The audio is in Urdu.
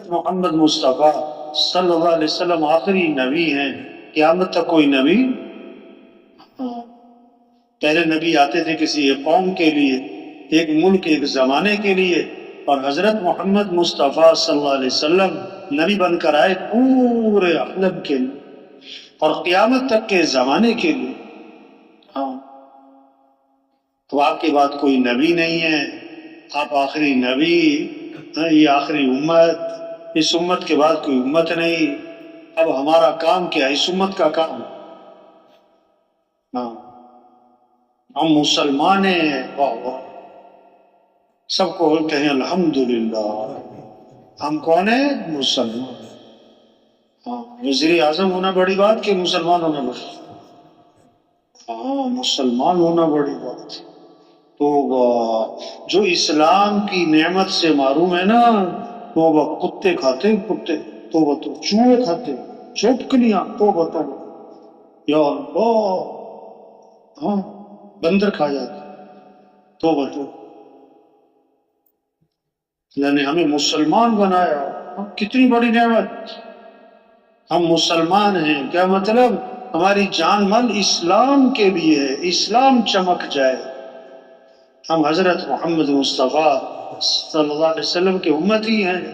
محمد مصطفیٰ صلی اللہ علیہ وسلم آخری نبی ہیں، قیامت تک کوئی نبی پہلے نبی آتے تھے کسی ایک قوم کے لیے، ایک ملک، ایک زمانے کے لیے، اور حضرت محمد مصطفیٰ صلی اللہ علیہ وسلم نبی بن کر آئے پورے عالم کے لیے اور قیامت تک کے زمانے کے لیے۔ تو آپ کے بعد کوئی نبی نہیں ہے، آپ آخری نبی، یہ آخری امت، اس امت کے بعد کوئی امت نہیں۔ اب ہمارا کام کیا ہے؟ اس امت کا کام، ہم مسلمان ہیں، واہ واہ، سب کو کہیں الحمدللہ۔ ہم کون ہیں؟ مسلمان۔ وزیر اعظم ہونا بڑی بات کہ مسلمان ہونا بڑی؟ مسلمان ہونا بڑی بات۔ تو جو اسلام کی نعمت سے محروم ہے نا، وہ کتے کھاتے، کتے تو چوہے کھاتے، چوپکلیاں تو بتاؤ یا اللہ، بندر کھا جاتے تو بتاؤ۔ یعنی ہمیں مسلمان بنایا، کتنی بڑی نعمت۔ ہم مسلمان ہیں، کیا مطلب؟ ہماری جان مال اسلام کے لیے ہے، اسلام چمک جائے۔ ہم حضرت محمد مصطفیٰ صلی اللہ علیہ وسلم کے امتی ہیں۔